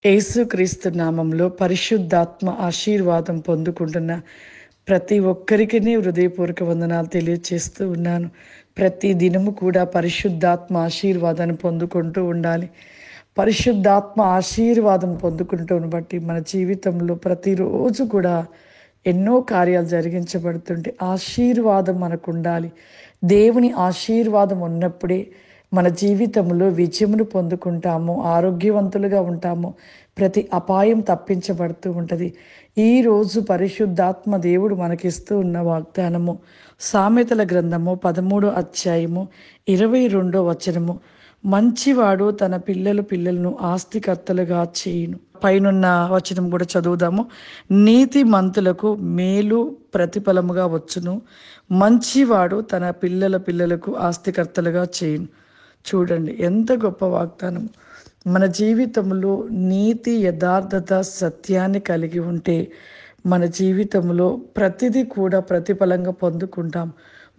యేసుక్రీస్తు నామంలో పరిశుద్ధాత్మ ఆశీర్వాదం పొందుకుంటున్న ప్రతి ఒక్కరికి హృదయపూర్వక వందనాలు తెలియజేస్తూ ఉన్నాను. ప్రతి దినము కూడా పరిశుద్ధాత్మ ఆశీర్వాదాన్ని పొందుకుంటూ ఉండాలి. పరిశుద్ధాత్మ ఆశీర్వాదం పొందుకుంటూను బట్టి మన జీవితంలో ప్రతిరోజు కూడా ఎన్నో కార్యాలు జరిగించబడుతుంటే ఆశీర్వాదం మనకు ఉండాలి. దేవుని ఆశీర్వాదం ఉన్నప్పుడే మన జీవితంలో విజయమును పొందుకుంటాము, ఆరోగ్యవంతులుగా ఉంటాము, ప్రతి అపాయం తప్పించబడుతూ ఉంటుంది. ఈరోజు పరిశుద్ధాత్మ దేవుడు మనకిస్తూ ఉన్న వాగ్దానము సామెతల గ్రంథము 13వ అధ్యాయము 22వ వచనము. మంచివాడు తన పిల్లలను ఆస్తికర్తలుగా చేయును. పైనున్న వచనం కూడా చదువుదాము. నీతి మంతులకు మేలు ప్రతిఫలముగా వచ్చును, మంచివాడు తన పిల్లలకు ఆస్తికర్తలుగా చేయును. చూడండి ఎంత గొప్ప వాగ్దానం. మన జీవితంలో నీతి, యథార్థత, సత్యాన్ని కలిగి ఉంటే మన జీవితంలో ప్రతిదీ కూడా ప్రతిఫలంగా పొందుకుంటాం.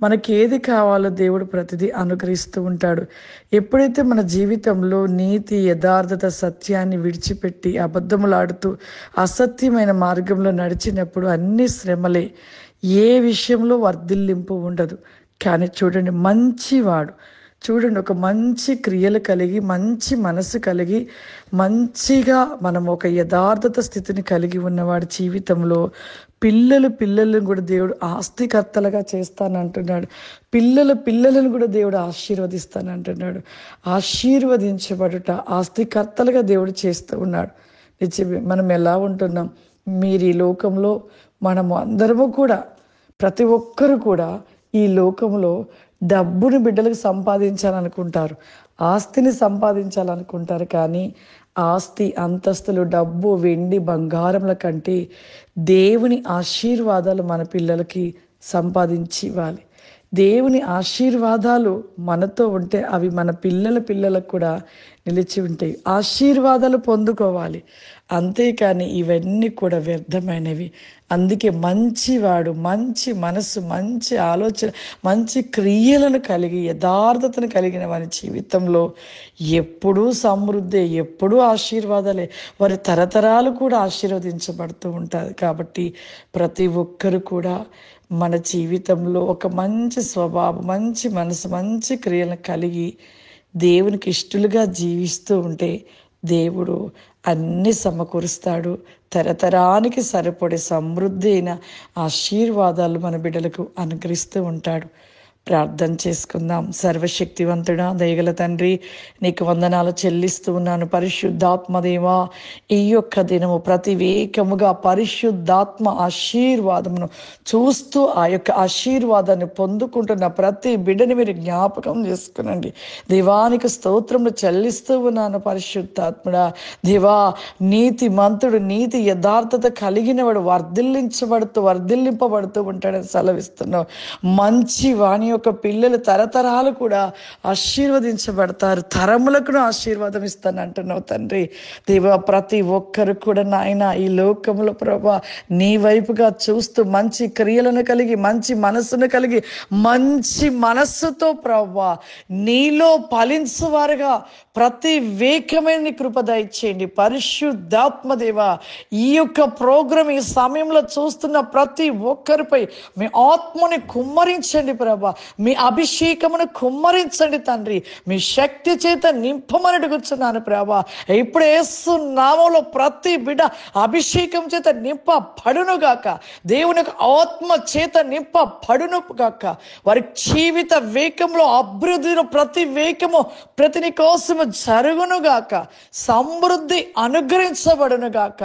మనకి ఏది కావాలో దేవుడు ప్రతిదీ అనుగ్రహిస్తూ ఉంటాడు. ఎప్పుడైతే మన జీవితంలో నీతి, యథార్థత, సత్యాన్ని విడిచిపెట్టి అబద్ధములాడుతూ అసత్యమైన మార్గంలో నడిచినప్పుడు అన్ని శ్రమలే, ఏ విషయంలో వర్ధిల్లింపు ఉండదు. కానీ చూడండి, మంచివాడు, చూడండి, ఒక మంచి క్రియలు కలిగి, మంచి మనసు కలిగి, మంచిగా మనం ఒక యథార్థత స్థితిని కలిగి ఉన్నవాడి జీవితంలో పిల్లలను కూడా దేవుడు ఆస్తికర్తలుగా చేస్తానంటున్నాడు. పిల్లలను కూడా దేవుడు ఆశీర్వదిస్తానంటున్నాడు. ఆశీర్వదించబడుట, ఆస్తికర్తలుగా దేవుడు చేస్తూ ఉన్నాడు. నిజమే. మనం ఎలా ఉంటున్నాం? మీరు ఈ లోకంలో, మనము అందరము కూడా, ప్రతి ఒక్కరు కూడా ఈ లోకంలో డబ్బుని బిడ్డలకు సంపాదించాలనుకుంటారు, ఆస్తిని సంపాదించాలనుకుంటారు. కానీ ఆస్తి, అంతస్తులు, డబ్బు, వెండి, బంగారముల కంటే దేవుని ఆశీర్వాదాలు మన పిల్లలకి సంపాదించి ఇవ్వాలి. దేవుని ఆశీర్వాదాలు మనతో ఉంటే అవి మన పిల్లలకు కూడా నిలిచి ఉంటాయి. ఆశీర్వాదాలు పొందుకోవాలి, అంతేకాని ఇవన్నీ కూడా వ్యర్థమైనవి. అందుకే మంచివాడు, మంచి మనసు, మంచి ఆలోచన, మంచి క్రియలను కలిగి, యథార్థతను కలిగిన వారి జీవితంలో ఎప్పుడూ సమృద్ధి, ఎప్పుడూ ఆశీర్వాదాలే. వారి తరతరాలు కూడా ఆశీర్వదించబడుతూ ఉంటారు. కాబట్టి ప్రతి ఒక్కరు కూడా మన జీవితంలో ఒక మంచి స్వభావం, మంచి మనసు, మంచి క్రియలను కలిగి దేవునికి ఇష్టలుగా జీవిస్తూ ఉంటే దేవుడు అన్ని సమకూరుస్తాడు. తరతరానికి సరిపడే సమృద్ధి అయిన ఆశీర్వాదాలు మన బిడ్డలకు అనుగ్రహిస్తూ ఉంటాడు. ప్రార్థన చేసుకుందాం. సర్వశక్తివంతుడా, దయగల తండ్రి, నీకు వందనాలు చెల్లిస్తూ ఉన్నాను. పరిశుద్ధాత్మదేవా, ఈ యొక్క దినము ప్రతివేకముగా పరిశుద్ధాత్మ ఆశీర్వాదమును చూస్తూ ఆ యొక్క ఆశీర్వాదాన్ని పొందుకుంటున్న ప్రతి బిడ్డని మీరు జ్ఞాపకం చేసుకునండి. దేవానికి స్తోత్రములు చెల్లిస్తూ ఉన్నాను. పరిశుద్ధాత్ముడా, దేవా, నీతి మంతుడు, నీతి యథార్థత కలిగిన వాడు వర్ధిల్లింపబడుతూ ఉంటాడని సెలవిస్తున్నావు. మంచి వాణి యొక్క పిల్లలు తరతరాలు కూడా ఆశీర్వదించబడతారు, తరములకు ఆశీర్వాదం ఇస్తాను అంటున్నావు తండ్రి. దేవా, ప్రతి ఒక్కరు కూడా నాయన ఈ లోకంలో ప్రభా నీ వైపుగా చూస్తూ మంచి క్రియలను కలిగి, మంచి మనస్సును కలిగి, మంచి మనస్సుతో ప్రభా నీలో ఫలించువారుగా ప్రతి వేకమైన నీ కృప దయచేయండి. పరిశుద్ధాత్మదేవా, ఈ యొక్క ప్రోగ్రాం ఈ సమయంలో చూస్తున్న ప్రతి ఒక్కరిపై మీ ఆత్మని కుమ్మరించండి ప్రభా, మీ అభిషేకమును కుమ్మరించండి తండ్రి, మీ శక్తి చేత నింపమని అడుగుతున్నాను ప్రభా. ఇప్పుడు యేసు నామములో ప్రతి బిడ్డ అభిషేకం చేత నింపబడునుగాక, దేవుని ఆత్మ చేత నింపబడునుగాక. వారి జీవిత వేగంలో అభివృద్ధిలో ప్రతి వేగము ప్రతి నీ కోసము జరుగునుగాక, సమృద్ధి అనుగ్రహించబడునుగాక.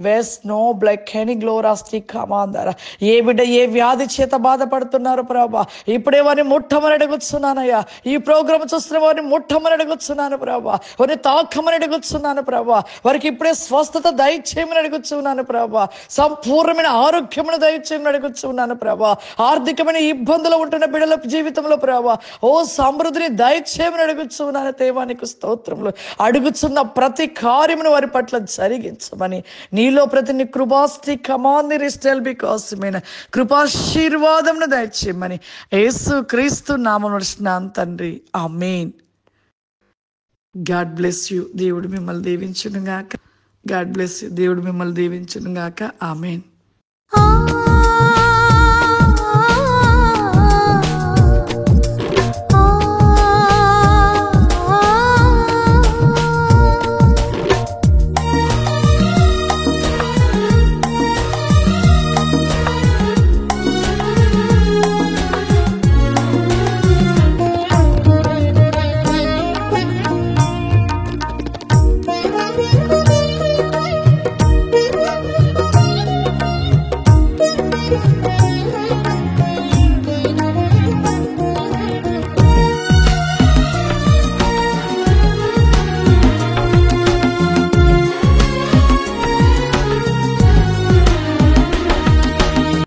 వేస్ నో బ్లైక్ ఎనీ గ్లోరాస్టి కమాందర. ఏ బిడ్డ ఏ వ్యాధి చేత బాధపడుతున్నారు ప్రభా, ఇప్పుడే వారిని ముట్టమని అడుగుతున్నానయ్యా. ఈ ప్రోగ్రామ్ చూస్తున్న వారిని ముట్టమని అడుగుతున్నాను ప్రభా, వారిని తాకమని అడుగుతున్నాను ప్రభా, వారికి ఇప్పుడే స్వస్థత దయచేయమని అడుగుతున్నాను ప్రభా, సంపూర్ణమైన ఆరోగ్యమును దయచేయమని అడుగుతున్నాను ప్రభా. ఆర్థికమైన ఇబ్బందులు ఉంటున్న బిడ్డల జీవితంలో ప్రభా ఓ సమృద్ధిని దయచేయమని అడుగుతున్నాను. దేవానికి స్తోత్రములు. అడుగుతున్న ప్రతి కార్యమును వారి పట్ల జరిగించమని, నీలో ప్రతి నీ కృపాస్తి కమాంది రిస్టెల్ బికాసమైన కృపాశీర్వాదమును దయచేయమని యేసు క్రీస్తు నామమున నడుస్తున్నాను తండ్రి. ఆమేన్. God bless you. దేవుడు మిమ్మల్ని దీవించును గాక. God bless you. దేవుడు మిమ్మల్ని దీవించును గాక. ఆమెన్.